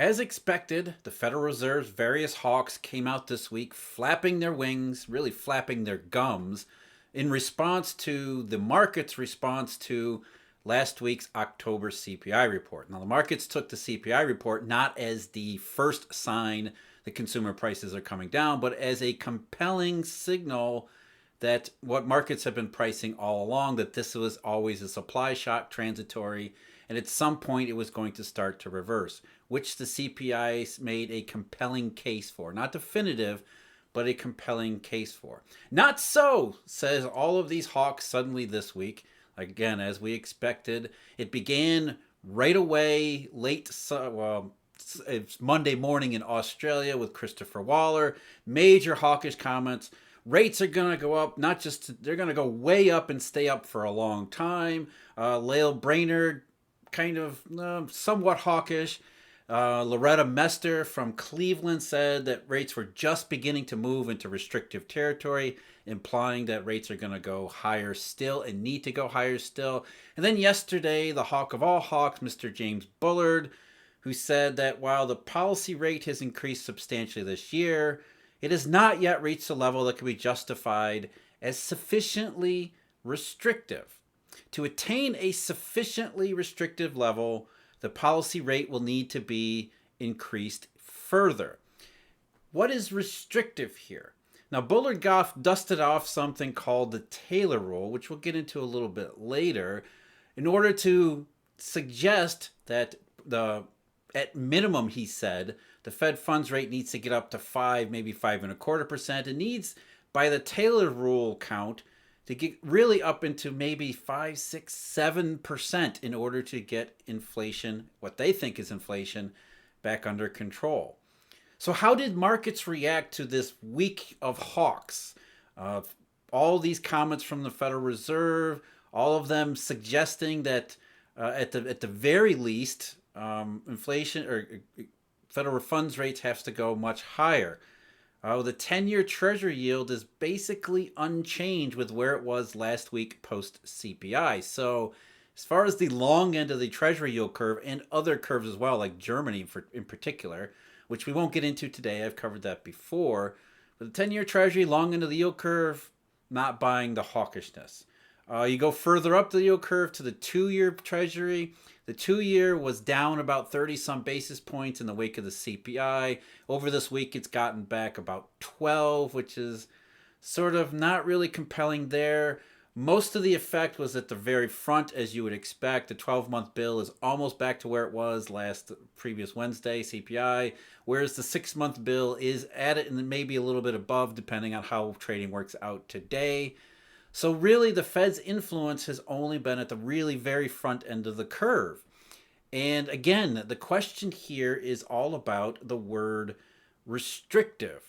As expected, the Federal Reserve's various hawks came out this week flapping their wings, really flapping their gums, in response to the market's response to last week's October CPI report. Now, the markets took the CPI report not as the first sign that consumer prices are coming down, but as a compelling signal that what markets have been pricing all along, that this was always a supply shock, transitory, and at some point it was going to start to reverse, which the CPI made a compelling case for. Not definitive, but a compelling case for. Not so, says all of these hawks suddenly this week. Again, as we expected, it began right away, it's Monday morning in Australia with Christopher Waller. Major hawkish comments. Rates are going to go up, they're going to go way up and stay up for a long time. Lael Brainerd, kind of somewhat hawkish. Loretta Mester from Cleveland said that rates were just beginning to move into restrictive territory, implying that rates are going to go higher still and need to go higher still. And then yesterday, the hawk of all hawks, Mr. James Bullard, who said that while the policy rate has increased substantially this year, it has not yet reached a level that can be justified as sufficiently restrictive. To attain a sufficiently restrictive level, the policy rate will need to be increased further. What is restrictive here? Now, Bullard dusted off something called the Taylor rule, which we'll get into a little bit later, in order to suggest that at minimum, he said, the Fed funds rate needs to get up to 5, maybe 5.25%. It needs, by the Taylor rule count, to get really up into maybe 5, 6, 7% in order to get inflation, what they think is inflation, back under control. So how did markets react to this week of hawks? All these comments from the Federal Reserve, all of them suggesting that at the very least, inflation or federal funds rates have to go much higher. The 10-year Treasury yield is basically unchanged with where it was last week post-CPI. So as far as the long end of the Treasury yield curve and other curves as well, like Germany in particular, which we won't get into today, I've covered that before, but the 10-year Treasury, long end of the yield curve, not buying the hawkishness. You go further up the yield curve to the 2-year Treasury. The 2-year was down about 30-some basis points in the wake of the CPI. Over this week, it's gotten back about 12, which is sort of not really compelling there. Most of the effect was at the very front, as you would expect. The 12-month bill is almost back to where it was previous Wednesday, CPI, whereas the 6-month bill is at it and maybe a little bit above, depending on how trading works out today. So really, the Fed's influence has only been at the really very front end of the curve. And again, the question here is all about the word restrictive.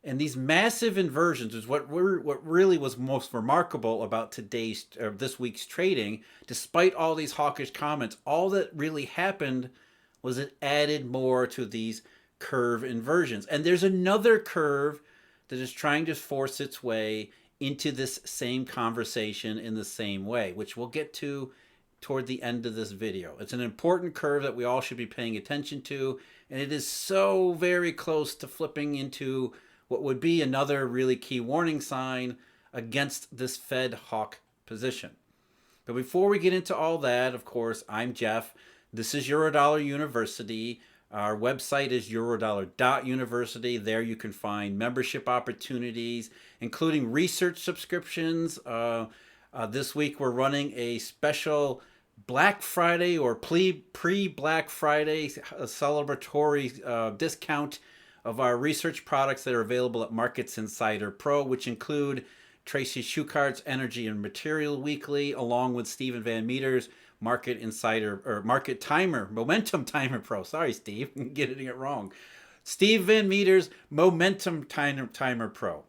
And these massive inversions is what really was most remarkable about this week's trading. Despite all these hawkish comments, all that really happened was it added more to these curve inversions. And there's another curve that is trying to force its way into this same conversation in the same way, which we'll get to toward the end of this video. It's an important curve that we all should be paying attention to, and it is so very close to flipping into what would be another really key warning sign against this Fed hawk position. But before we get into all that, of course, I'm Jeff. This is Eurodollar University. Our website is eurodollar.university. There you can find membership opportunities, including research subscriptions. This week we're running a special Black Friday or pre-Black Friday celebratory discount of our research products that are available at Markets Insider Pro, which include Tracy Schuchart's Energy and Material Weekly, along with Stephen Van Meter's Market Insider or Market Timer, Momentum Timer Pro. Sorry, Steve, I'm getting it wrong. Steve Van Meter's Momentum Timer Pro.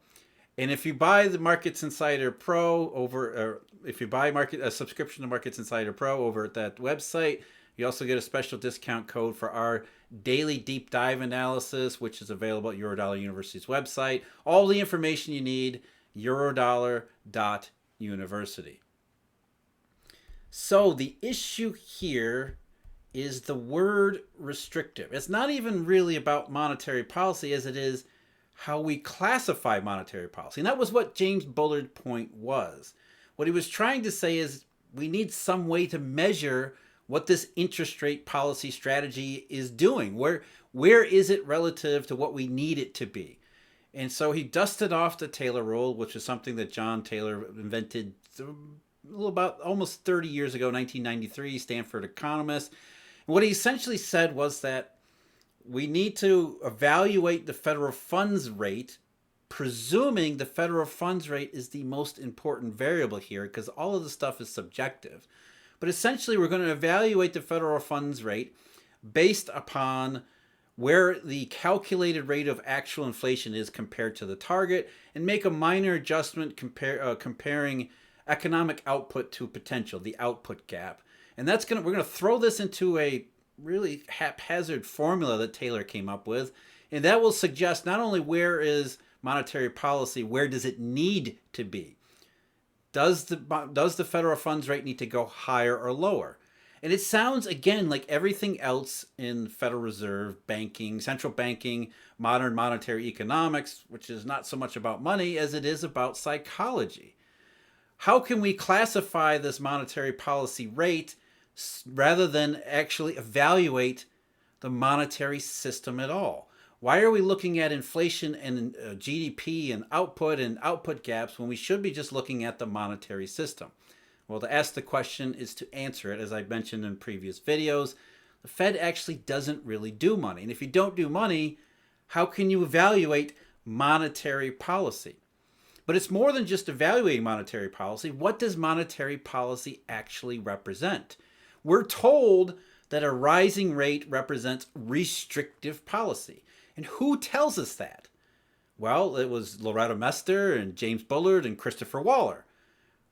And if you buy the Markets Insider Pro if you buy a subscription to Markets Insider Pro over at that website, you also get a special discount code for our daily deep dive analysis, which is available at Eurodollar University's website. All the information you need, eurodollar.university. So the issue here is the word restrictive. It's not even really about monetary policy as it is how we classify monetary policy. And that was what James Bullard's point was. What he was trying to say is we need some way to measure what this interest rate policy strategy is doing. Where is it relative to what we need it to be? And so he dusted off the Taylor rule, which is something that John Taylor invented about almost 30 years ago, 1993, Stanford economist. And what he essentially said was that we need to evaluate the federal funds rate, presuming the federal funds rate is the most important variable here, because all of the stuff is subjective. But essentially, we're going to evaluate the federal funds rate based upon where the calculated rate of actual inflation is compared to the target, and make a minor adjustment comparing economic output to potential, the output gap. And we're going to throw this into a really haphazard formula that Taylor came up with, and that will suggest not only where is monetary policy, where does it need to be? Does the federal funds rate need to go higher or lower? And it sounds, again, like everything else in Federal Reserve, banking, central banking, modern monetary economics, which is not so much about money as it is about psychology. How can we classify this monetary policy rate rather than actually evaluate the monetary system at all? Why are we looking at inflation and GDP and output gaps when we should be just looking at the monetary system? Well, to ask the question is to answer it. As I mentioned in previous videos, the Fed actually doesn't really do money. And if you don't do money, how can you evaluate monetary policy? But it's more than just evaluating monetary policy. What does monetary policy actually represent? We're told that a rising rate represents restrictive policy. And who tells us that? Well, it was Loretta Mester and James Bullard and Christopher Waller.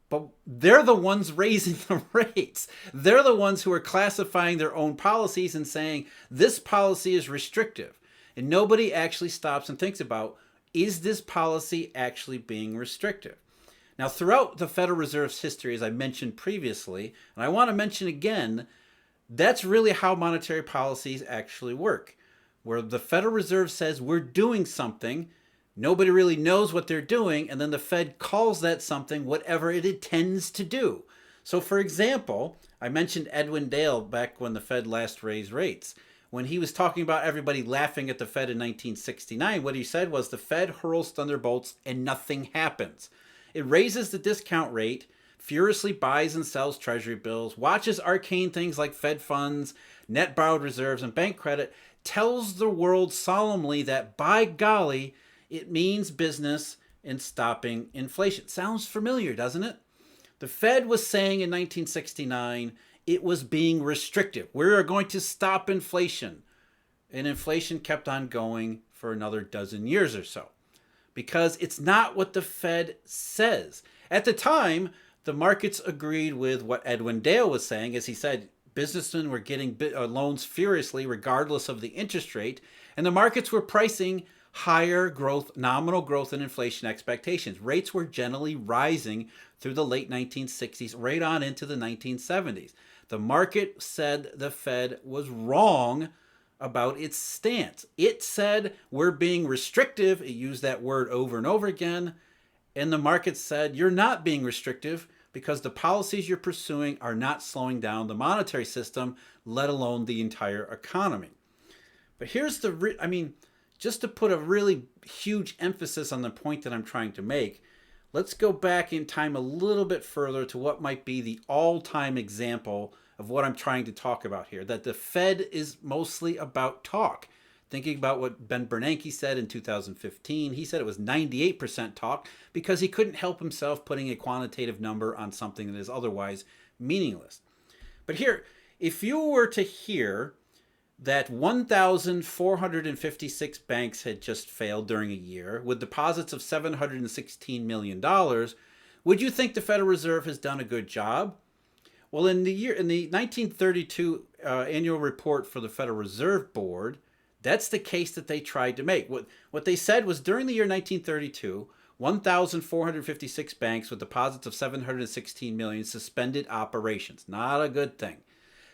But they're the ones raising the rates. They're the ones who are classifying their own policies and saying this policy is restrictive. And nobody actually stops and thinks about, is this policy actually being restrictive? Now, throughout the Federal Reserve's history, as I mentioned previously, and I want to mention again, that's really how monetary policies actually work. Where the Federal Reserve says we're doing something, nobody really knows what they're doing, and then the Fed calls that something whatever it intends to do. So, for example, I mentioned Edwin Dale back when the Fed last raised rates. When he was talking about everybody laughing at the Fed in 1969, what he said was the Fed hurls thunderbolts and nothing happens. It raises the discount rate, furiously buys and sells treasury bills, watches arcane things like Fed funds, net borrowed reserves, and bank credit, tells the world solemnly that, by golly, it means business in stopping inflation. Sounds familiar, doesn't it? The Fed was saying in 1969 it was being restrictive. We are going to stop inflation. And inflation kept on going for another dozen years or so. Because it's not what the Fed says. At the time, the markets agreed with what Edwin Dale was saying, as he said, businessmen were getting loans furiously regardless of the interest rate, and the markets were pricing higher growth, nominal growth and inflation expectations. Rates were generally rising through the late 1960s, right on into the 1970s. The market said the Fed was wrong about its stance. It said we're being restrictive. It used that word over and over again. And the market said you're not being restrictive because the policies you're pursuing are not slowing down the monetary system, let alone the entire economy. But here's just to put a really huge emphasis on the point that I'm trying to make, let's go back in time a little bit further to what might be the all-time example of what I'm trying to talk about here, that the Fed is mostly about talk. Thinking about what Ben Bernanke said in 2015, he said it was 98% talk because he couldn't help himself putting a quantitative number on something that is otherwise meaningless. But here, if you were to hear that 1,456 banks had just failed during a year with deposits of $716 million, would you think the Federal Reserve has done a good job? Well, in the 1932 annual report for the Federal Reserve Board, that's the case that they tried to make. What they said was during the year 1932, 1,456 banks with deposits of $716 million suspended operations. Not a good thing.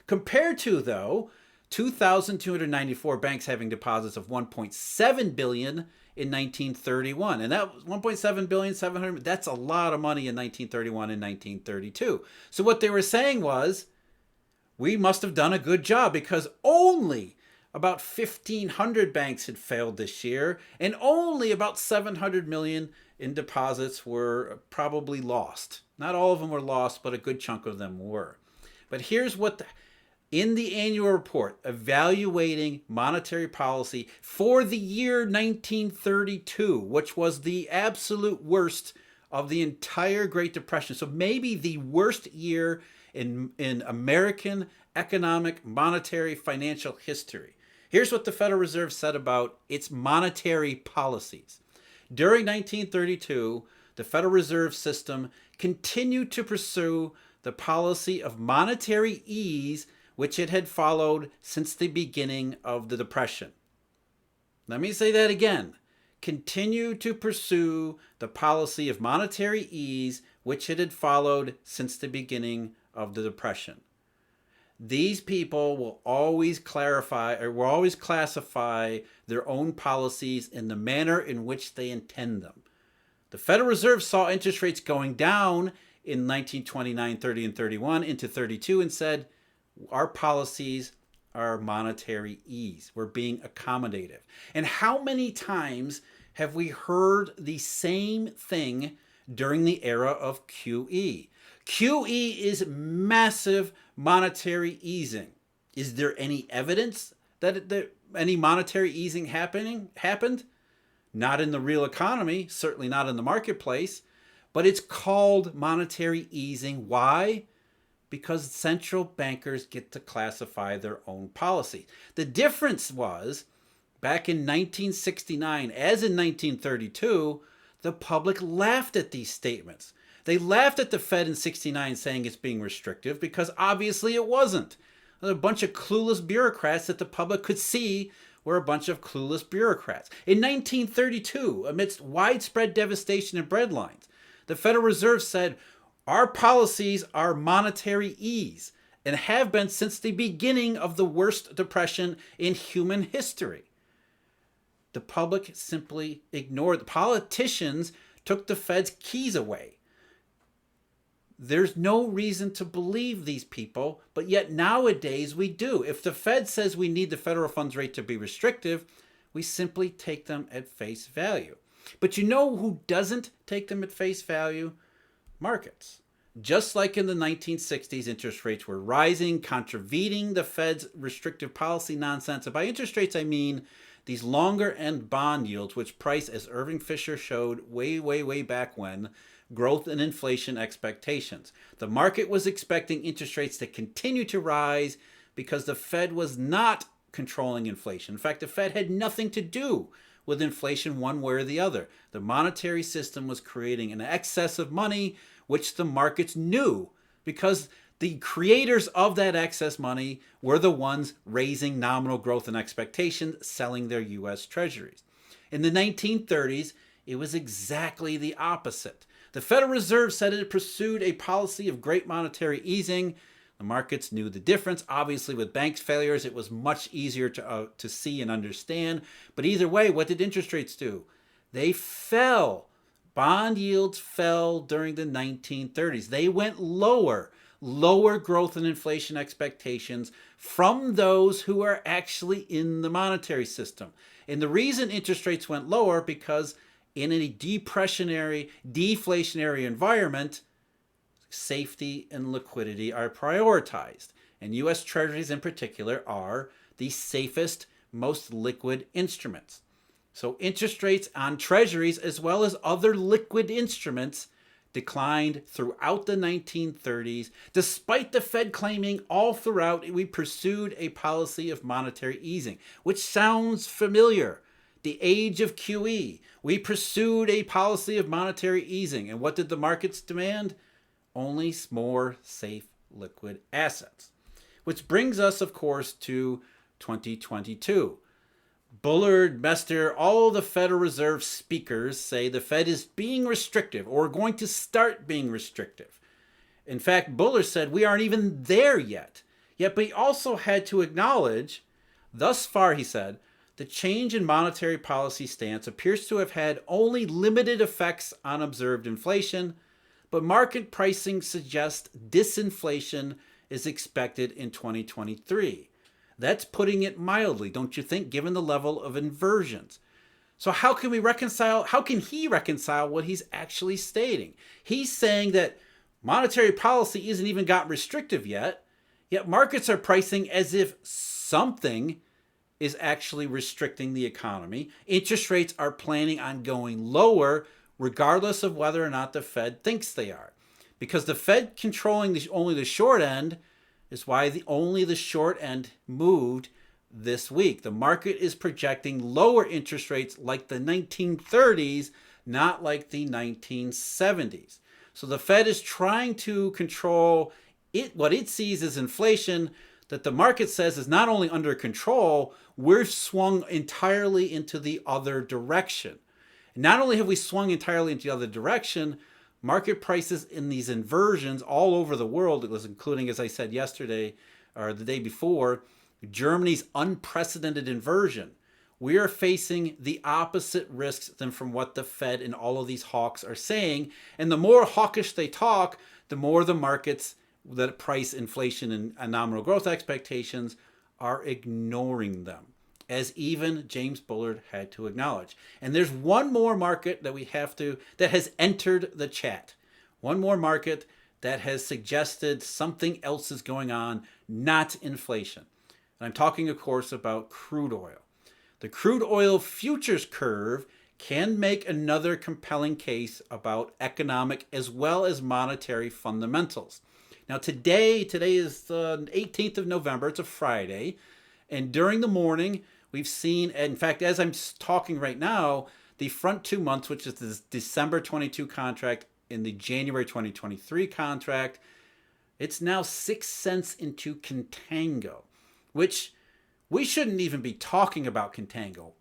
Compared to, though, 2,294 banks having deposits of 1.7 billion in 1931. And that was 1.7 billion, 700, that's a lot of money in 1931 and 1932. So what they were saying was, we must have done a good job because only about 1,500 banks had failed this year, and only about 700 million in deposits were probably lost. Not all of them were lost, but a good chunk of them were. But here's what in the annual report evaluating monetary policy for the year 1932, which was the absolute worst of the entire Great Depression. So maybe the worst year in American economic, monetary, financial history. Here's what the Federal Reserve said about its monetary policies. During 1932, the Federal Reserve System continued to pursue the policy of monetary ease which it had followed since the beginning of the Depression. Let me say that again. Continued to pursue the policy of monetary ease which it had followed since the beginning of the Depression. These people will always classify their own policies in the manner in which they intend them. The Federal Reserve saw interest rates going down in 1929, 30, and 31 into 32 and said, our policies are monetary ease. We're being accommodative. And how many times have we heard the same thing during the era of QE? QE is massive monetary easing. Is there any evidence that any monetary easing happened? Not in the real economy, certainly not in the marketplace, but it's called monetary easing. Why? Because central bankers get to classify their own policy. The difference was, back in 1969, as in 1932, the public laughed at these statements. They laughed at the Fed in 69 saying it's being restrictive because obviously it wasn't. A bunch of clueless bureaucrats that the public could see were a bunch of clueless bureaucrats. In 1932, amidst widespread devastation in breadlines, the Federal Reserve said, our policies are monetary ease and have been since the beginning of the worst depression in human history. The public simply ignored. The politicians took the Fed's keys away. There's no reason to believe these people, but yet nowadays we do. If the Fed says we need the federal funds rate to be restrictive, we simply take them at face value. But you know who doesn't take them at face value? Markets. Just like in the 1960s, interest rates were rising, contravening the Fed's restrictive policy nonsense. And by interest rates, I mean these longer end bond yields, which price, as Irving Fisher showed way back when, growth and inflation expectations. The market was expecting interest rates to continue to rise because the Fed was not controlling inflation. In fact, the Fed had nothing to do with inflation one way or the other. The monetary system was creating an excess of money, which the markets knew because the creators of that excess money were the ones raising nominal growth and expectations, selling their U.S. treasuries. In the 1930s, it was exactly the opposite. The Federal Reserve said it pursued a policy of great monetary easing. The markets knew the difference. Obviously, with banks' failures, it was much easier to see and understand. But either way, what did interest rates do? They fell. Bond yields fell during the 1930s. They went lower growth and inflation expectations from those who are actually in the monetary system. And the reason interest rates went lower because in a deflationary environment, safety and liquidity are prioritized. And U.S. Treasuries in particular are the safest, most liquid instruments. So interest rates on Treasuries as well as other liquid instruments declined throughout the 1930s, despite the Fed claiming all throughout we pursued a policy of monetary easing, which sounds familiar. The age of QE, we pursued a policy of monetary easing. And what did the markets demand? Only more safe liquid assets. Which brings us, of course, to 2022. Bullard, Mester, all the Federal Reserve speakers say the Fed is being restrictive or going to start being restrictive. In fact, Bullard said we aren't even there yet. Yet, but he also had to acknowledge, thus far, he said, the change in monetary policy stance appears to have had only limited effects on observed inflation, but market pricing suggests disinflation is expected in 2023. That's putting it mildly, don't you think, given the level of inversions? So how can he reconcile what he's actually stating? He's saying that monetary policy isn't even got restrictive yet markets are pricing as if something is actually restricting the economy. Interest rates are planning on going lower regardless of whether or not the Fed thinks they are. Because the Fed controlling only the short end is why only the short end moved this week. The market is projecting lower interest rates like the 1930s, not like the 1970s. So the Fed is trying to control what it sees as inflation that the market says is not only under control, we're swung entirely into the other direction. And not only have we swung entirely into the other direction, market prices in these inversions all over the world, including, as I said yesterday or the day before, Germany's unprecedented inversion. We are facing the opposite risks than from what the Fed and all of these hawks are saying. And the more hawkish they talk, the more the markets that price inflation and nominal growth expectations are ignoring them, as even James Bullard had to acknowledge. And there's one more market that has entered the chat. One more market that has suggested something else is going on, not inflation. And I'm talking, of course, about crude oil. The crude oil futures curve can make another compelling case about economic as well as monetary fundamentals. Now today is the 18th of November, it's a Friday, and during the morning we've seen, in fact, as I'm talking right now, the front 2 months, which is the December 22 contract and the January 2023 contract, it's now 6 cents into contango, which we shouldn't even be talking about contango.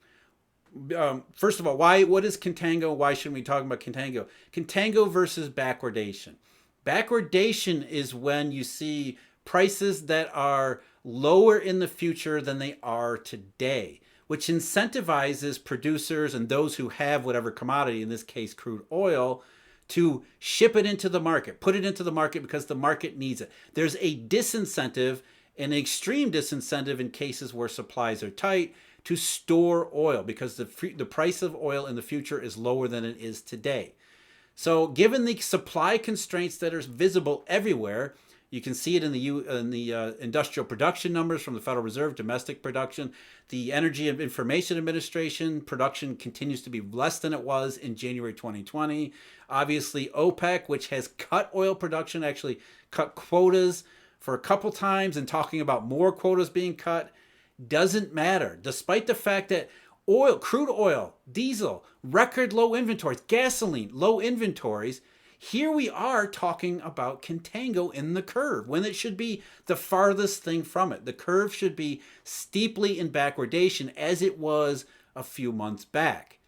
First of all, what is contango? Why shouldn't we be talking about contango? Contango versus backwardation. Backwardation is when you see prices that are lower in the future than they are today, which incentivizes producers and those who have whatever commodity, in this case crude oil, to ship it into the market, put it into the market because the market needs it. There's a disincentive, an extreme disincentive in cases where supplies are tight, to store oil because the price of oil in the future is lower than it is today. So given the supply constraints that are visible everywhere, you can see it in the industrial production numbers from the Federal Reserve, domestic production. The Energy and Information Administration production continues to be less than it was in January 2020. Obviously, OPEC, which has cut oil production, actually cut quotas for a couple times and talking about more quotas being cut, doesn't matter. Despite the fact that oil, crude oil, diesel, record low inventories, gasoline, low inventories, here we are talking about contango in the curve when it should be the farthest thing from it. The curve should be steeply in backwardation as it was a few months back.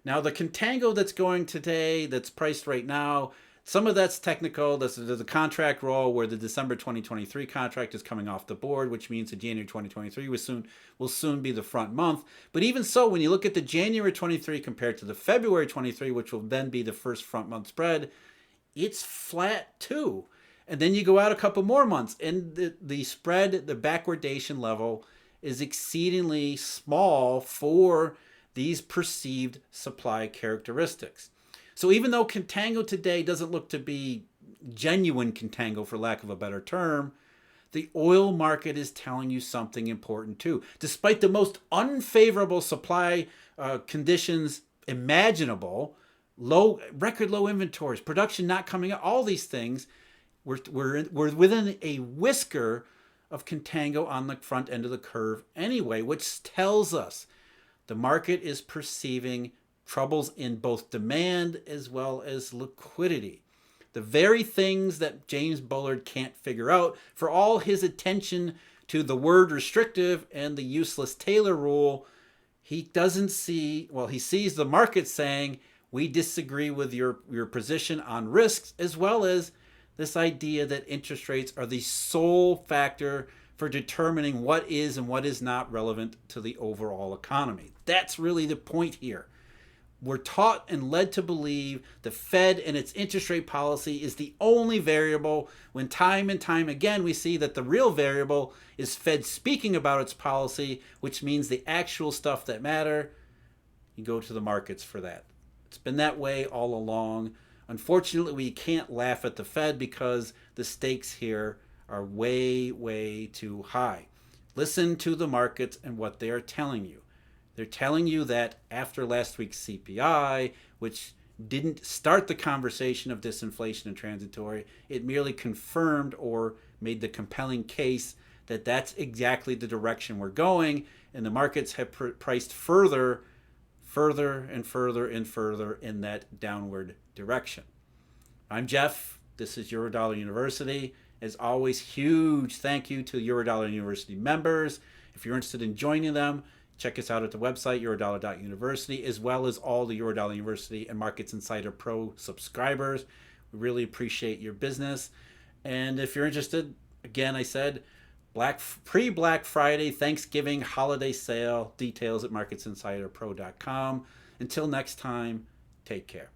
Now, the contango that's going today, that's priced right now, some of that's technical. There's a contract roll where the December 2023 contract is coming off the board, which means that January 2023 will soon be the front month. But even so, when you look at the January 23 compared to the February 23, which will then be the first front month spread, it's flat too. And then you go out a couple more months, and the spread, the backwardation level is exceedingly small for these perceived supply characteristics. So even though contango today doesn't look to be genuine contango, for lack of a better term, the oil market is telling you something important too. Despite the most unfavorable supply conditions imaginable, record low inventories, production not coming up, all these things, we're within a whisker of contango on the front end of the curve anyway, which tells us the market is perceiving troubles in both demand as well as liquidity. The very things that James Bullard can't figure out, for all his attention to the word restrictive and the useless Taylor rule, he doesn't see, well, he sees the market saying, we disagree with your position on risks, as well as this idea that interest rates are the sole factor for determining what is and what is not relevant to the overall economy. That's really the point here. We're taught and led to believe the Fed and its interest rate policy is the only variable, when time and time again we see that the real variable is Fed speaking about its policy, which means the actual stuff that matter. You go to the markets for that. It's been that way all along. Unfortunately, we can't laugh at the Fed because the stakes here are way, way too high. Listen to the markets and what they are telling you. They're telling you that after last week's CPI, which didn't start the conversation of disinflation and transitory, it merely confirmed or made the compelling case that that's exactly the direction we're going, and the markets have priced further and further in that downward direction. I'm Jeff. This is Eurodollar University. As always, huge thank you to Eurodollar University members. If you're interested in joining them, check us out at the website, eurodollar.university, as well as all the Eurodollar University and Markets Insider Pro subscribers. We really appreciate your business. And if you're interested, again, I said, pre-Black Friday, Thanksgiving, holiday sale, details at marketsinsiderpro.com. Until next time, take care.